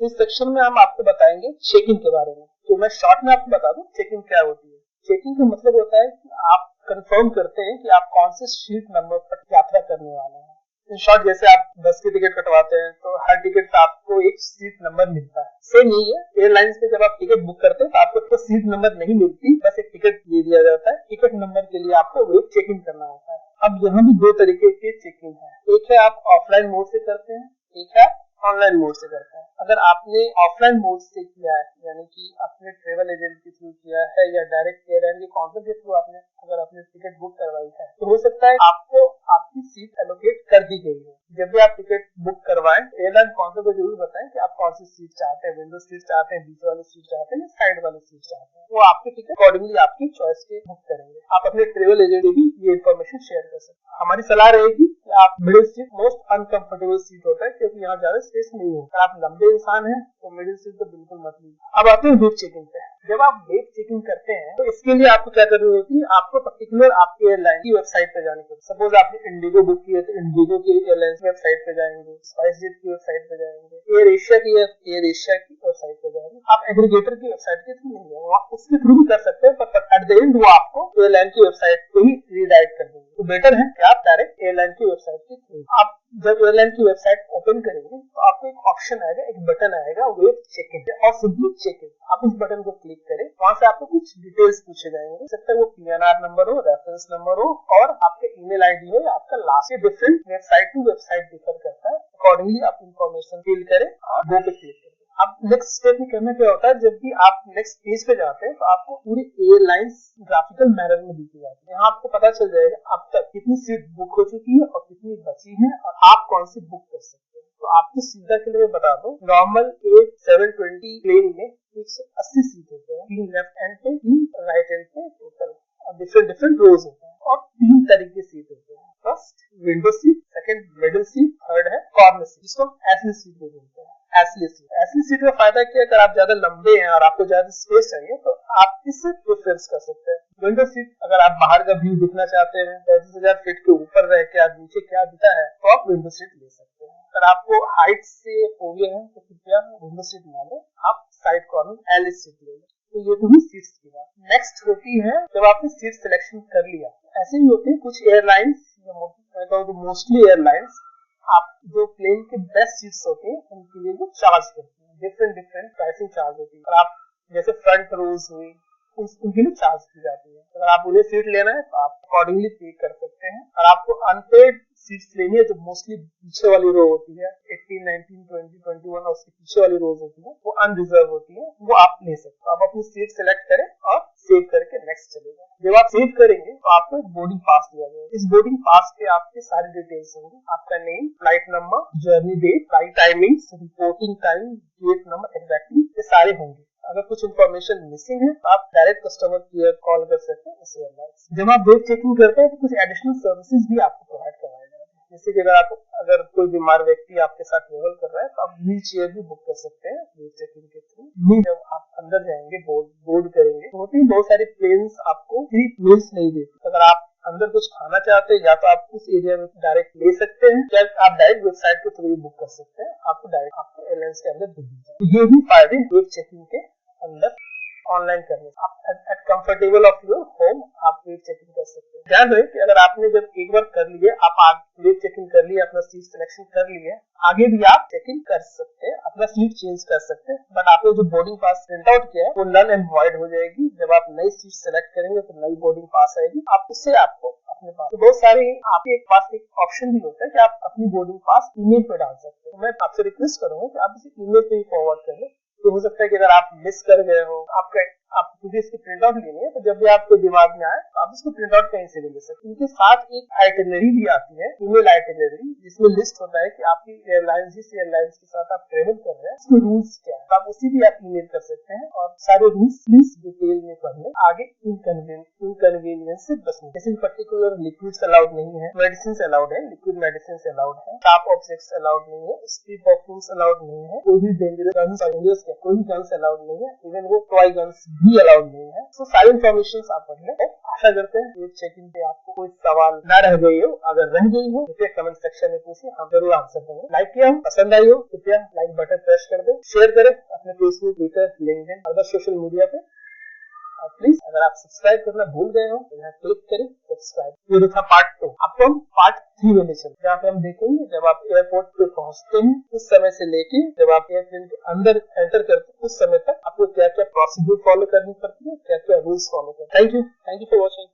इस सेक्शन में हम आपको बताएंगे चेकिंग के बारे में। तो मैं शॉर्ट में आपको बता दूं चेकिंग क्या होती है। चेकिंग का मतलब होता है कि आप कंफर्म करते हैं कि आप कौन से सीट नंबर पर यात्रा करने वाले हैं। इन शॉर्ट जैसे आप बस की टिकट कटवाते हैं तो हर टिकट का आपको एक सीट नंबर मिलता है। सेम यही है, एयरलाइंस पे जब आप टिकट बुक करते हैं तो आपको तो सीट नंबर नहीं मिलती, बस एक टिकट दे दिया जाता है। टिकट नंबर के लिए आपको वेब चेकिंग करना होता है। अब यहाँ भी दो तरीके की चेकिंग है। एक है आप ऑफलाइन मोड से करते हैं, एक है ऑनलाइन मोड से करते हैं। अगर आपने ऑफलाइन मोड से किया है, यानी कि अपने ट्रेवल एजेंट के थ्रू किया है या डायरेक्ट एयरलाइन के काउंटर के थ्रू आपने अगर अपने टिकट बुक करवाई है, तो हो सकता है आपको आपकी सीट एलोकेट कर दी गई है। जब भी आप टिकट बुक करवाएं, एयरलाइन काउंटर को जरूर बताएं कि आप कौन सी सीट चाहते हैं, विंडो सीट चाहते हैं, बीच वाली सीट चाहते हैं या साइड वाली सीट चाहते हैं। वो आपके टिकट अकॉर्डिंगली आपकी चॉइस के बुक करेंगे। आप अपने ट्रेवल एजेंट से भी ये इन्फॉर्मेशन शेयर कर सकते हैं। हमारी सलाह रहेगी कि आप middle seat most uncomfortable seat होता है, क्योंकि यहाँ ज्यादा स्पेस नहीं होता। आप लंबे इंसान हैं तो मिडिल सीट तो बिल्कुल मत लीजिए। अब आते हैं वेब चेकिंग पे। जब आप वेब चेकिंग करते हैं तो इसके लिए आपको क्या करनी होती है, आपको पर्टिकुलर आपके एयरलाइन की वेबसाइट पे जाने को। सपोज आपने इंडिगो बुक की है तो इंडिगो की एयरलाइन वेबसाइट पे जाएंगे, स्पाइसजेट की वेबसाइट पे जाएंगे, एयर एशिया की वेबसाइट पे जाएंगे। आप एग्रीगेटर की वेबसाइट के थ्रू नहीं जाएंगे, आप उसके थ्रू भी कर सकते हैं, पर एट द एंड वो आपको एयरलाइन की वेबसाइट पे ही रीडायरेक्ट कर देंगे। तो बेटर है कि आप डायरेक्ट एयरलाइन की वेबसाइट के थ्रू। आप जब एयरलाइन की वेबसाइट ओपन करेंगे तो आपको एक ऑप्शन आएगा, एक बटन आएगा वेब चेकिंग और सिंपली चेकिंग। आप उस बटन को क्लिक करें, वहां से आपको कुछ डिटेल्स पूछे जाएंगे। हो सकता है वो PNR नंबर हो, रेफरेंस नंबर हो और आपका ईमेल आईडी हो या आपका last. Different website to website differ करता है। अकॉर्डिंगली आप इंफॉर्मेशन फिल करें और गो पे क्लिक करें। अब नेक्स्ट स्टेप में करना क्या होता है, जब भी आप नेक्स्ट पेज पे जाते हैं तो आपको पूरी एयरलाइंस ग्राफिकल मैनर में दिखी जाती है। यहाँ आपको पता चल जाएगा अब तक कितनी सीट बुक हो चुकी है और कितनी बची है और आप कौन सी बुक कर सकते हैं। तो आपकी सुविधा के लिए बता दो, नॉर्मल A720 प्लेन में 180 सीट होते हैं, 3 लेफ्ट एंड पे, 3 राइट एंड पे, टोटल डिफरेंट रोज होते हैं और 3 तरीके सीट होते हैं। First window seat, second middle seat, third है कॉर्नर सीट, जिसको हम एसली सीट भी बोलते हैं। एसली सीट का फायदा क्या है, अगर आप ज्यादा लंबे हैं और आपको ज्यादा स्पेस चाहिए तो आप इससे प्रेफरेंस कर सकते हैं। विंडो सीट, अगर आप बाहर का व्यू दिखना चाहते हैं, 35,000 फीट के ऊपर रह के आप नीचे क्या दिखता है तो आप विंडो सीट ले सकते हैं। अगर आपको हाइट से फोबिया है तो कृपया विंडो सीट ना लें, आप साइड कॉर्नर एल सीट ले लें। तो ये तो हुई सीट्स की बात। नेक्स्ट होती है जब आपने सीट सिलेक्शन कर लिया, ऐसे ही होते हैं कुछ एयरलाइंस, मोस्टली एयरलाइंस आप जो प्लेन के बेस्ट सीट्स होते हैं उनके लिए वो चार्ज करते हैं, डिफरेंट प्राइसिंग चार्ज होती है। और आप जैसे फ्रंट रोज हुई उनके लिए चार्ज की जाती है। अगर आप उन्हें सीट लेना है तो आप अकॉर्डिंगली पे कर सकते हैं। और आपको अनपेड सीट्स लेनी है तो मोस्टली पीछे वाली रो होती है, 18, 19, 20, 21 और उसके पीछे वाली रोज होती है, वो अनरिजर्व होती है, वो आप ले सकते हो। आप अपनी सीट सेलेक्ट करें और सेव करके नेक्स्ट चले जाए। जब आप सेव करेंगे तो आपको एक बोर्डिंग पास दिया जाएगा। इस बोर्डिंग पास पे आपके सारी डिटेल्स होंगे, आपका name, flight number, journey date, flight timings, reporting time, gate number, exactly ये सारे होंगे। अगर कुछ इन्फॉर्मेशन मिसिंग है तो आप डायरेक्ट कस्टमर केयर कॉल कर सकते हैं इस एयरलाइंस। जब आप वेब चेकिंग करते हैं तो कुछ एडिशनल सर्विसेज भी आपको प्रोवाइड करवाए जाते हैं, जैसे कि अगर कोई बीमार व्यक्ति आपके साथ ट्रेवल कर रहा है तो आप व्हील चेयर भी बुक कर सकते हैं वेब चेकिंग के थ्रू। जब आप अंदर जाएंगे, बोर्ड करेंगे, तो होती है बहुत सारी प्लेन्स आपको फ्री मील्स नहीं देती। अगर आप अंदर कुछ खाना चाहते हैं या तो आप उस एरिया में डायरेक्ट ले सकते हैं या आप डायरेक्ट वेबसाइट के थ्रू बुक कर सकते हैं, आपको डायरेक्ट आपको एयरलाइंस के अंदर दे दी जाए। ये भी फायदे वेब चेकिंग के अंदर ऑनलाइन करने। आप at comfortable of your home आप वेब चेकिंग कर सकते हैं। ध्यान रहे कि अगर आपने जब एक बार कर लिए, आप वेब चेकिंग कर लिए, अपना सीट सिलेक्शन कर लिए, आगे भी आप चेकिंग कर सकते हैं, अपना सीट चेंज कर सकते हैं। बट आपने जो बोर्डिंग पास प्रिंट आउट किया है वो नल एंड वॉइड हो जाएगी। जब आप नई सीट सेलेक्ट करेंगे तो नई बोर्डिंग पास आएगी, आप उससे आपको अपने पास तो बहुत सारी आपके पास एक ऑप्शन भी होता है कि आप अपनी बोर्डिंग पास ईमेल पे डाल सकते हैं। तो मैं आपसे रिक्वेस्ट करूंगा कि आप इसे ईमेल पे ही फॉरवर्ड कर लें। तो हो सकता है कि अगर आप मिस कर गए हो, आपको इसकी प्रिंट आउट लेनी है तो जब भी आपको दिमाग में आए तो आप इसको प्रिंट आउट कहीं से भी ले सकते हैं। इनके साथ एक आइटिनरी भी आती है, ईमेल आइटिनरी, जिसमें लिस्ट होता है कि आपकी एयरलाइंस, जिस एयरलाइंस के साथ आप ट्रेवल कर रहे हैं उसके रूल्स क्या है। तो आप उसी भी आप ईमेल कर सकते हैं और सारे रूल्स प्लीज डिटेल में पढ़ लें, आगे इनकन्वीनियंस से बचने। जैसे पर्टिकुलर लिक्विड्स अलाउड नहीं है, मेडिसिन अलाउड है, लिक्विड मेडिसिन अलाउड है, शार्प ऑब्जेक्ट्स अलाउड नहीं है, स्ट्रिप ऑफ फ्रूट्स अलाउड नहीं है, कोई भी डेंजरस कोई भी गन्स अलाउड नहीं है, इवन वो टॉय गन्स भी अलाउड नहीं है। तो सारी इन्फॉर्मेशन आप पढ़ लें, आशा करते हैं ये चेक इन पे आपको कोई सवाल ना रह गई हो, अगर रह गई हो कृपया कमेंट सेक्शन में पूछिए, हम जरूर आंसर देंगे। लाइक किया हो, पसंद आई हो, कृपया लाइक बटन प्रेस कर दो, शेयर करें अपने Facebook, Twitter, LinkedIn, other social media पे। प्लीज अगर आप सब्सक्राइब करना भूल गए हो तो यहाँ क्लिक करें सब्सक्राइब। ये था पार्ट 2। आपको हम पार्ट 3 में ले चलते, जहाँ पे हम देखेंगे जब आप एयरपोर्ट पे पहुंचते हैं उस समय से लेके जब आप एयरप्लेन के अंदर एंटर करते हैं उस समय तक आपको क्या क्या प्रोसीड्यूर फॉलो करनी पड़ती है, क्या क्या रूल्स फॉलो करते हैं। Thank you for watching.